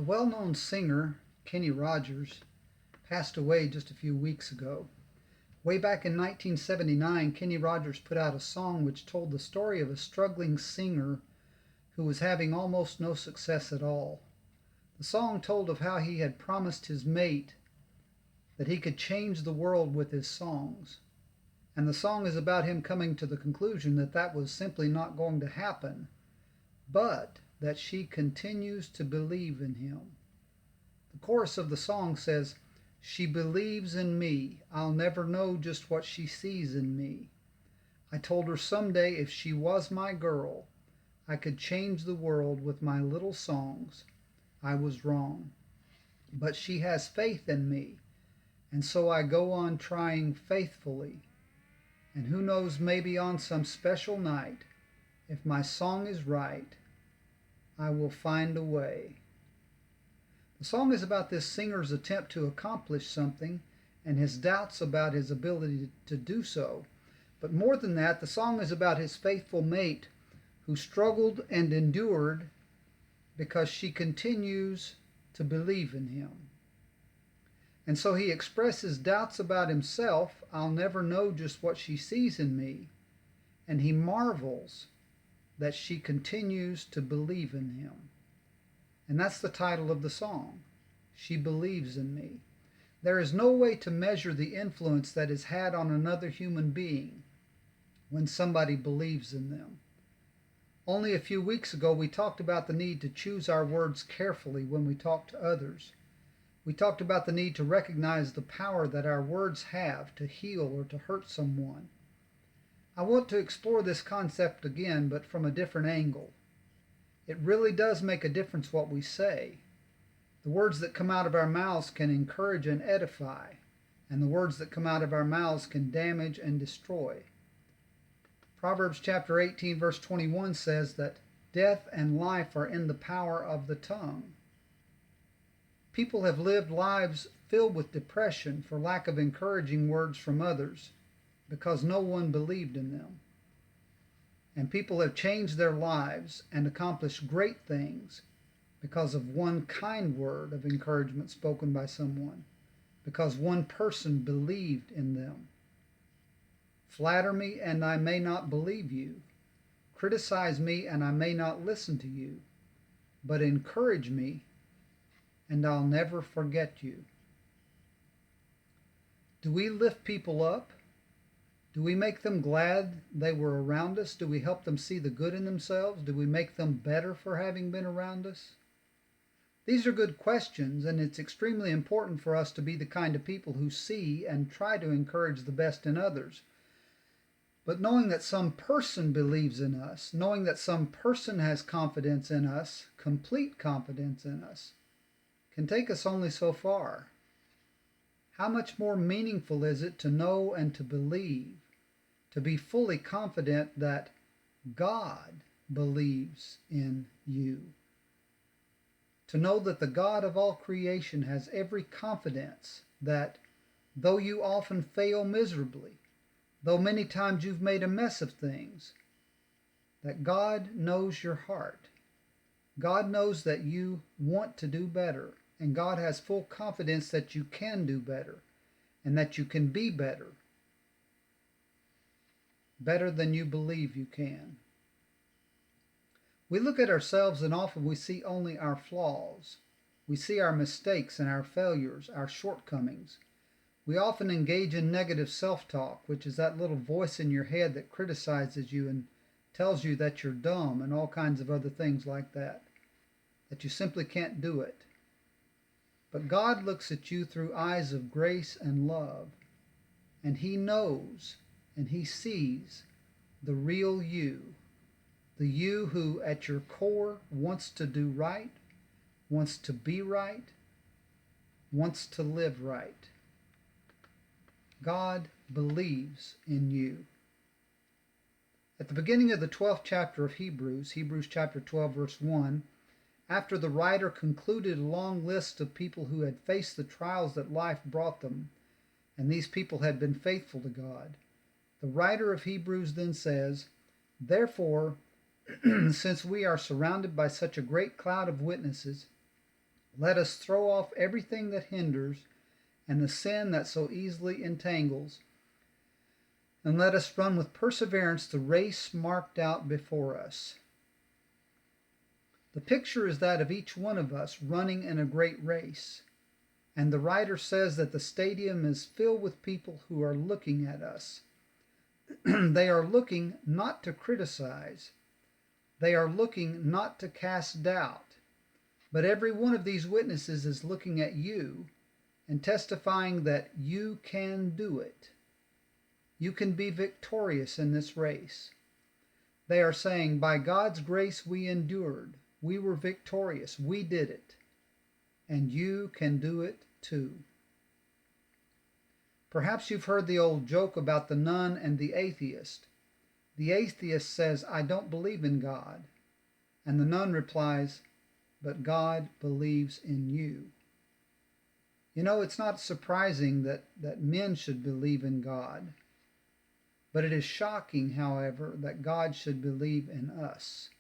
The well-known singer Kenny Rogers passed away just a few weeks ago. Way back in 1979, Kenny Rogers put out a song which told the story of a struggling singer who was having almost no success at all. The song told of how he had promised his mate that he could change the world with his songs. And the song is about him coming to the conclusion that that was simply not going to happen, but that she continues to believe in him. The chorus of the song says, "She believes in me. I'll never know just what she sees in me. I told her someday if she was my girl, I could change the world with my little songs. I was wrong. But she has faith in me, and so I go on trying faithfully. And who knows, maybe on some special night, if my song is right, I will find a way." The song is about this singer's attempt to accomplish something and his doubts about his ability to do so. But more than that, the song is about his faithful mate who struggled and endured because she continues to believe in him. And so he expresses doubts about himself. "I'll never know just what she sees in me." And he marvels that she continues to believe in him. And that's the title of the song. She believes in me. There is no way to measure the influence that is had on another human being when somebody believes in them. Only a few weeks ago, we talked about the need to choose our words carefully when we talk to others. We talked about the need to recognize the power that our words have to heal or to hurt someone. I want to explore this concept again, but from a different angle. It really does make a difference what we say. The words that come out of our mouths can encourage and edify, and the words that come out of our mouths can damage and destroy. Proverbs chapter 18 verse 21 says that death and life are in the power of the tongue. People have lived lives filled with depression for lack of encouraging words from others because no one believed in them. And people have changed their lives and accomplished great things because of one kind word of encouragement spoken by someone, because one person believed in them. Flatter me and I may not believe you. Criticize me and I may not listen to you. But encourage me and I'll never forget you. Do we lift people up? Do we make them glad they were around us? Do we help them see the good in themselves? Do we make them better for having been around us? These are good questions, and it's extremely important for us to be the kind of people who see and try to encourage the best in others. But knowing that some person believes in us, knowing that some person has confidence in us, complete confidence in us, can take us only so far. How much more meaningful is it to know and to believe, to be fully confident that God believes in you? To know that the God of all creation has every confidence that though you often fail miserably, though many times you've made a mess of things, that God knows your heart. God knows that you want to do better, and God has full confidence that you can do better and that you can be better, better than you believe you can. We look at ourselves and often we see only our flaws. We see our mistakes and our failures, our shortcomings. We often engage in negative self-talk, which is that little voice in your head that criticizes you and tells you that you're dumb and all kinds of other things like that you simply can't do it. But God looks at you through eyes of grace and love, and He knows and He sees the real you, the you who at your core wants to do right, wants to be right, wants to live right. God believes in you. At the beginning of the 12th chapter of Hebrews chapter 12 verse 1, after the writer concluded a long list of people who had faced the trials that life brought them, and these people had been faithful to God, the writer of Hebrews then says, "Therefore, since we are surrounded by such a great cloud of witnesses, Let us throw off everything that hinders and the sin that so easily entangles, and let us run with perseverance the race marked out before us. The picture is that of each one of us running in a great race, and the writer says that the stadium is filled with people who are looking at us. They are looking not to criticize, they are looking not to cast doubt, but every one of these witnesses is looking at you and testifying that you can do it. You can be victorious in this race. They are saying, by God's grace we endured. We were victorious. We did it. And you can do it too. Perhaps you've heard the old joke about the nun and the atheist. The atheist says, I don't believe in God. And the nun replies, but God believes in you. You know, it's not surprising that men should believe in God. But it is shocking, however, that God should believe in us.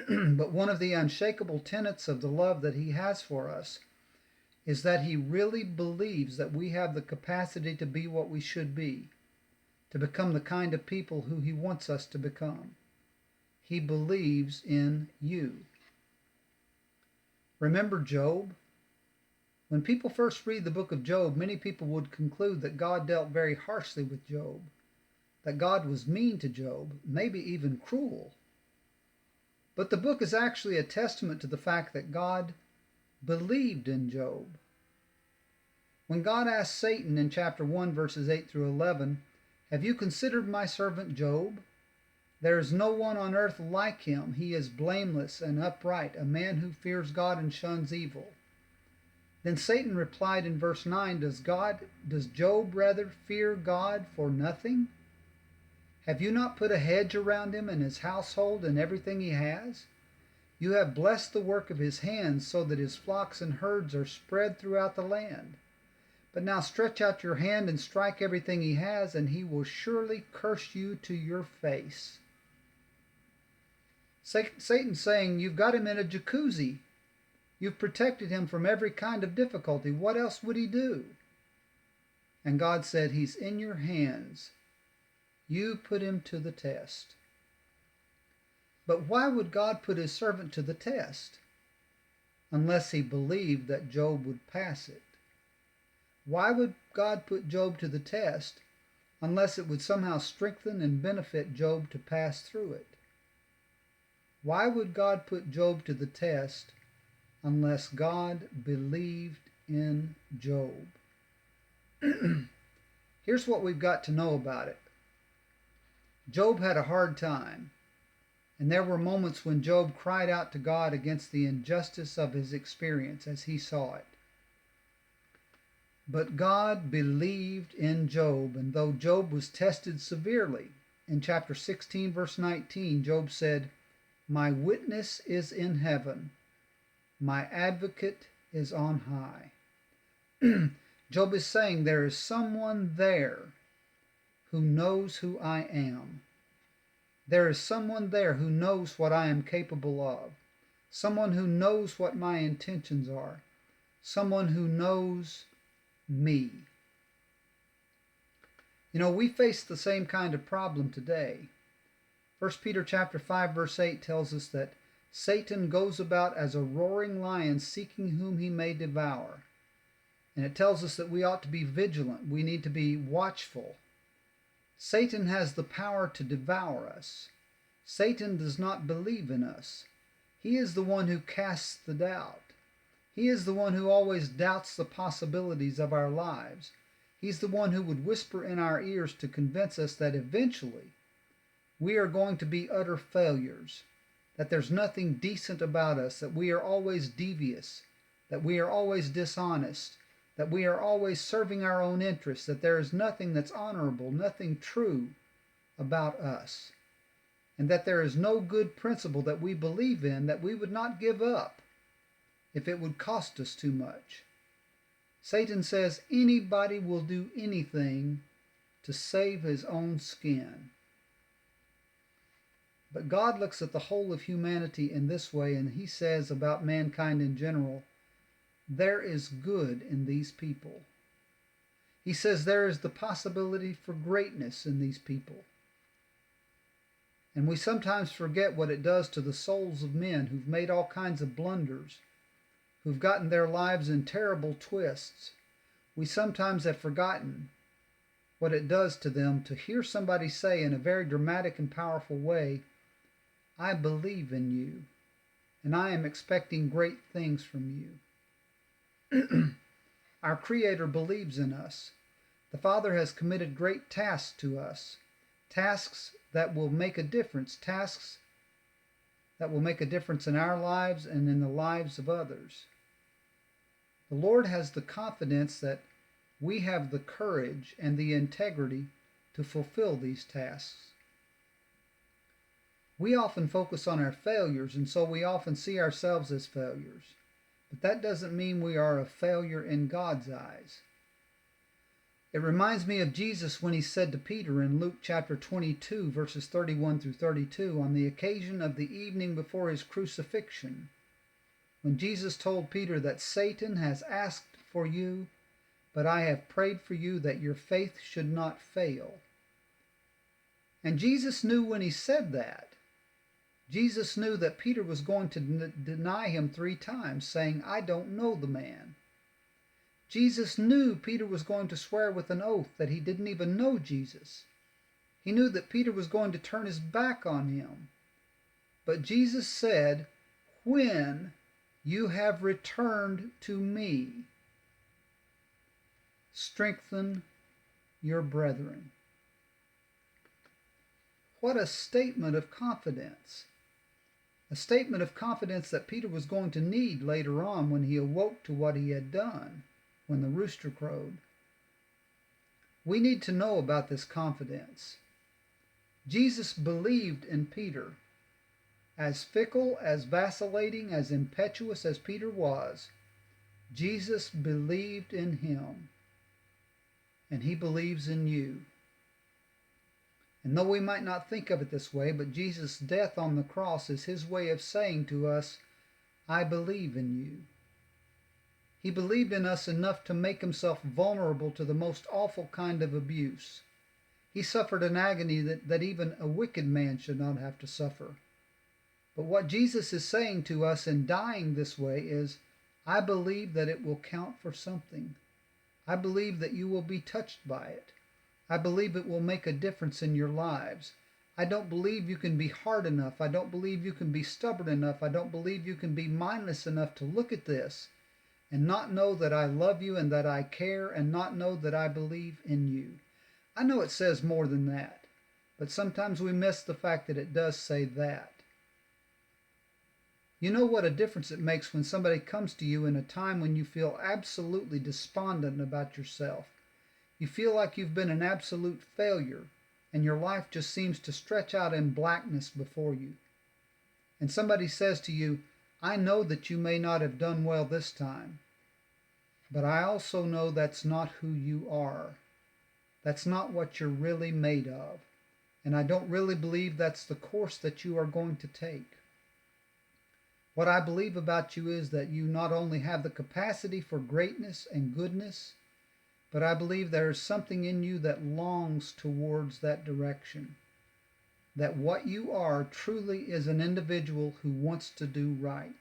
But one of the unshakable tenets of the love that he has for us is that he really believes that we have the capacity to be what we should be, to become the kind of people who he wants us to become. He believes in you. Remember Job? When people first read the book of Job, many people would conclude that God dealt very harshly with Job, that God was mean to Job, maybe even cruel. But the book is actually a testament to the fact that God believed in Job. When God asked Satan in chapter 1, verses 8 through 11, have you considered my servant Job? There is no one on earth like him. He is blameless and upright, a man who fears God and shuns evil. Then Satan replied in verse 9, does Job rather fear God for nothing? Have you not put a hedge around him and his household and everything he has? You have blessed the work of his hands so that his flocks and herds are spread throughout the land. But now stretch out your hand and strike everything he has, and he will surely curse you to your face. Satan's saying, you've got him in a jacuzzi. You've protected him from every kind of difficulty. What else would he do? And God said, he's in your hands. You put him to the test. But why would God put his servant to the test? Unless he believed that Job would pass it. Why would God put Job to the test unless it would somehow strengthen and benefit Job to pass through it? Why would God put Job to the test unless God believed in Job? Here's what we've got to know about it. Job had a hard time, and there were moments when Job cried out to God against the injustice of his experience as he saw it. But God believed in Job, and though Job was tested severely, in chapter 16, verse 19, Job said, my witness is in heaven, my advocate is on high. Job is saying there is someone there who knows who I am. There is someone there who knows what I am capable of. Someone who knows what my intentions are. Someone who knows me. You know, we face the same kind of problem today. 1 Peter chapter 5 verse 8 tells us that Satan goes about as a roaring lion seeking whom he may devour. And it tells us that we ought to be vigilant. We need to be watchful. Satan has the power to devour us. Satan does not believe in us. He is the one who casts the doubt. He is the one who always doubts the possibilities of our lives. He's the one who would whisper in our ears to convince us that eventually we are going to be utter failures, that there's nothing decent about us, that we are always devious, that we are always dishonest, that we are always serving our own interests, that there is nothing that's honorable, nothing true about us, and that there is no good principle that we believe in that we would not give up if it would cost us too much. Satan says anybody will do anything to save his own skin. But God looks at the whole of humanity in this way, and he says about mankind in general, there is good in these people. He says there is the possibility for greatness in these people. And we sometimes forget what it does to the souls of men who've made all kinds of blunders, who've gotten their lives in terrible twists. We sometimes have forgotten what it does to them to hear somebody say in a very dramatic and powerful way, I believe in you, and I am expecting great things from you. Our Creator believes in us. The Father has committed great tasks to us, tasks that will make a difference, tasks that will make a difference in our lives and in the lives of others. The Lord has the confidence that we have the courage and the integrity to fulfill these tasks. We often focus on our failures, and so we often see ourselves as failures. But that doesn't mean we are a failure in God's eyes. It reminds me of Jesus when he said to Peter in Luke chapter 22, verses 31 through 32, on the occasion of the evening before his crucifixion, when Jesus told Peter that Satan has asked for you, but I have prayed for you that your faith should not fail. And Jesus knew when he said that, Jesus knew that Peter was going to deny him 3 times, saying, I don't know the man. Jesus knew Peter was going to swear with an oath that he didn't even know Jesus. He knew that Peter was going to turn his back on him. But Jesus said, when you have returned to me, strengthen your brethren. What a statement of confidence. A statement of confidence that Peter was going to need later on when he awoke to what he had done, when the rooster crowed. We need to know about this confidence. Jesus believed in Peter. As fickle, as vacillating, as impetuous as Peter was, Jesus believed in him. And he believes in you. And though we might not think of it this way, but Jesus' death on the cross is his way of saying to us, I believe in you. He believed in us enough to make himself vulnerable to the most awful kind of abuse. He suffered an agony that even a wicked man should not have to suffer. But what Jesus is saying to us in dying this way is, I believe that it will count for something. I believe that you will be touched by it. I believe it will make a difference in your lives. I don't believe you can be hard enough. I don't believe you can be stubborn enough. I don't believe you can be mindless enough to look at this and not know that I love you and that I care and not know that I believe in you. I know it says more than that, but sometimes we miss the fact that it does say that. You know what a difference it makes when somebody comes to you in a time when you feel absolutely despondent about yourself. You feel like you've been an absolute failure, and your life just seems to stretch out in blackness before you. And somebody says to you, I know that you may not have done well this time, but I also know that's not who you are. That's not what you're really made of. And I don't really believe that's the course that you are going to take. What I believe about you is that you not only have the capacity for greatness and goodness, but I believe there is something in you that longs towards that direction. That what you are truly is an individual who wants to do right.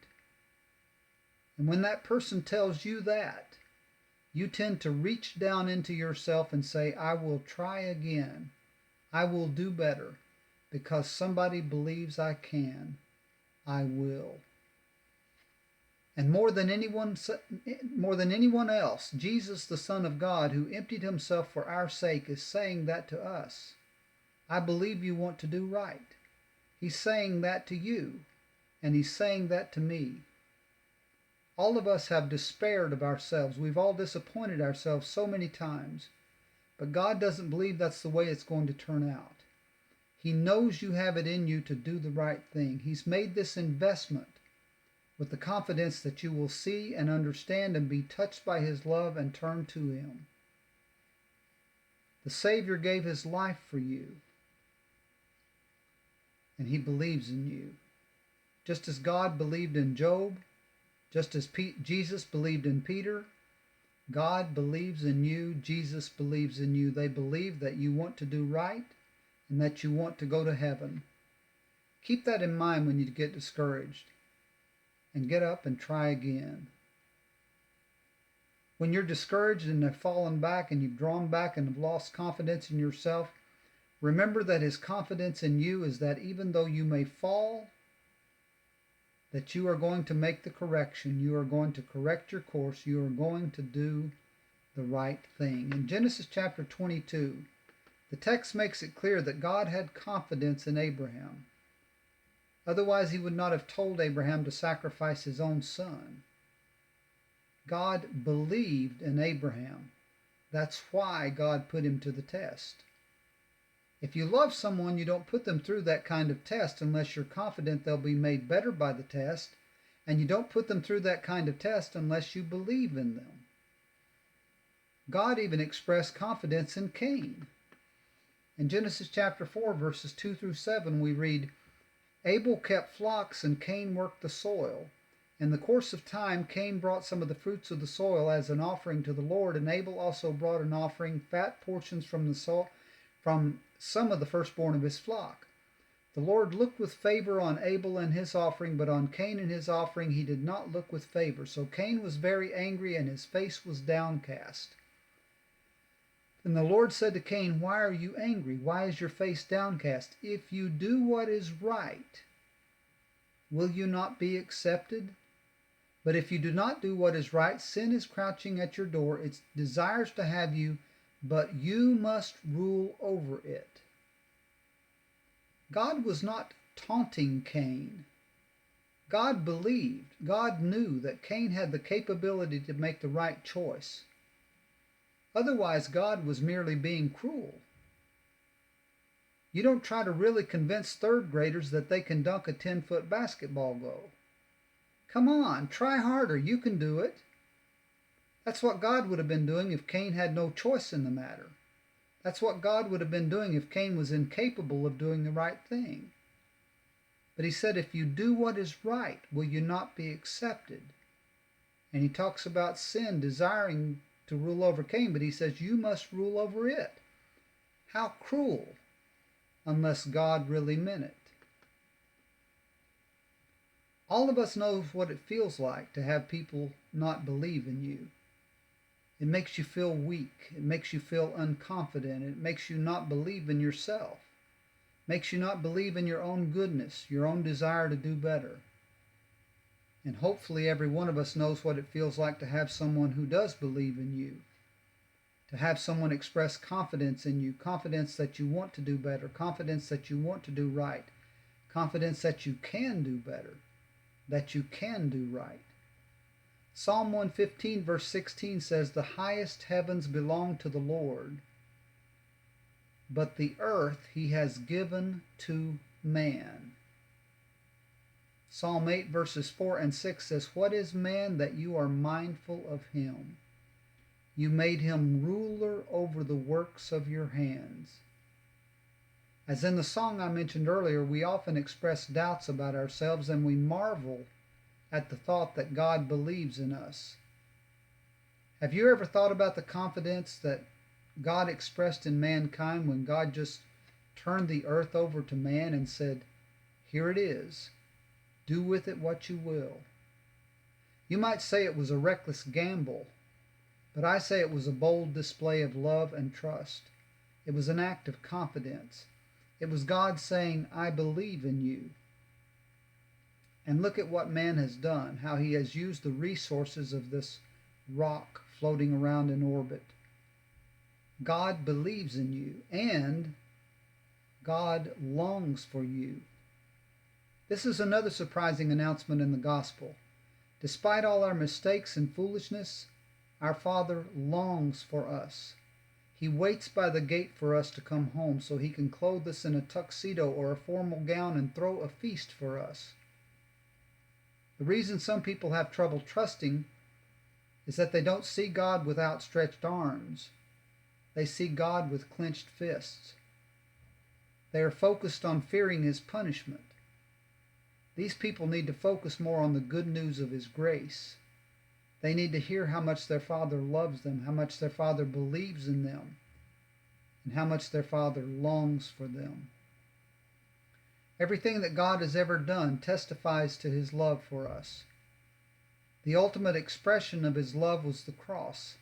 And when that person tells you that, you tend to reach down into yourself and say, I will try again. I will do better. Because somebody believes I can, I will. And more than anyone else, Jesus, the Son of God, who emptied himself for our sake, is saying that to us. I believe you want to do right. He's saying that to you, and he's saying that to me. All of us have despaired of ourselves. We've all disappointed ourselves so many times. But God doesn't believe that's the way it's going to turn out. He knows you have it in you to do the right thing. He's made this investment with the confidence that you will see and understand and be touched by his love and turn to him. The Savior gave his life for you, and he believes in you. Just as God believed in Job, Just as Jesus believed in Peter, God believes in you. Jesus believes in you. They believe that you want to do right and that you want to go to heaven. Keep that in mind when you get discouraged, and get up and try again. When you're discouraged and have fallen back and you've drawn back and have lost confidence in yourself, remember that his confidence in you is that even though you may fall, that you are going to make the correction. You are going to correct your course. You are going to do the right thing. In Genesis chapter 22, the text makes it clear that God had confidence in Abraham. Otherwise, he would not have told Abraham to sacrifice his own son. God believed in Abraham. That's why God put him to the test. If you love someone, you don't put them through that kind of test unless you're confident they'll be made better by the test, and you don't put them through that kind of test unless you believe in them. God even expressed confidence in Cain. In Genesis chapter 4, verses 2 through 7, we read, Abel kept flocks and Cain worked the soil. In the course of time, Cain brought some of the fruits of the soil as an offering to the Lord, and Abel also brought an offering, fat portions from the soil, from some of the firstborn of his flock. The Lord looked with favor on Abel and his offering, but on Cain and his offering he did not look with favor. So Cain was very angry, and his face was downcast. Then the Lord said to Cain, Why are you angry? Why is your face downcast? If you do what is right, will you not be accepted? But if you do not do what is right, sin is crouching at your door. It desires to have you, but you must rule over it. God was not taunting Cain. God believed, God knew that Cain had the capability to make the right choice. Otherwise, God was merely being cruel. You don't try to really convince third graders that they can dunk a 10-foot basketball goal. Come on, try harder. You can do it. That's what God would have been doing if Cain had no choice in the matter. That's what God would have been doing if Cain was incapable of doing the right thing. But he said, if you do what is right, will you not be accepted? And he talks about sin desiring to rule over Cain, but he says, you must rule over it. How cruel, unless God really meant it. All of us know what it feels like to have people not believe in you. It makes you feel weak. It makes you feel unconfident. It makes you not believe in yourself. It makes you not believe in your own goodness, your own desire to do better. And hopefully every one of us knows what it feels like to have someone who does believe in you. To have someone express confidence in you, confidence that you want to do better, confidence that you want to do right, confidence that you can do better, that you can do right. Psalm 115 verse 16 says, the highest heavens belong to the Lord, but the earth he has given to man. Psalm 8 verses 4 and 6 says, what is man that you are mindful of him? You made him ruler over the works of your hands. As in the song I mentioned earlier, we often express doubts about ourselves, and we marvel at the thought that God believes in us. Have you ever thought about the confidence that God expressed in mankind when God just turned the earth over to man and said, here it is, do with it what you will? You might say it was a reckless gamble, but I say it was a bold display of love and trust. It was an act of confidence. It was God saying, I believe in you. And look at what man has done, how he has used the resources of this rock floating around in orbit. God believes in you, and God longs for you. This is another surprising announcement in the gospel. Despite all our mistakes and foolishness, our Father longs for us. He waits by the gate for us to come home so he can clothe us in a tuxedo or a formal gown and throw a feast for us. The reason some people have trouble trusting is that they don't see God with outstretched arms. They see God with clenched fists. They are focused on fearing his punishment. These people need to focus more on the good news of His grace. They need to hear how much their Father loves them, how much their Father believes in them, and how much their Father longs for them. Everything that God has ever done testifies to His love for us. The ultimate expression of His love was the cross.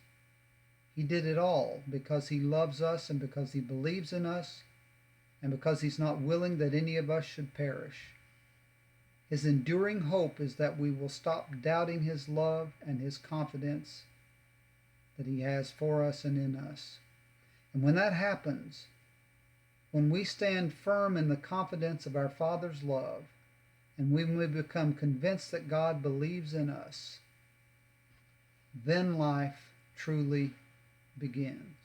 He did it all because He loves us and because He believes in us and because He's not willing that any of us should perish. His enduring hope is that we will stop doubting His love and His confidence that He has for us and in us. And when that happens, when we stand firm in the confidence of our Father's love, and when we become convinced that God believes in us, then life truly begins.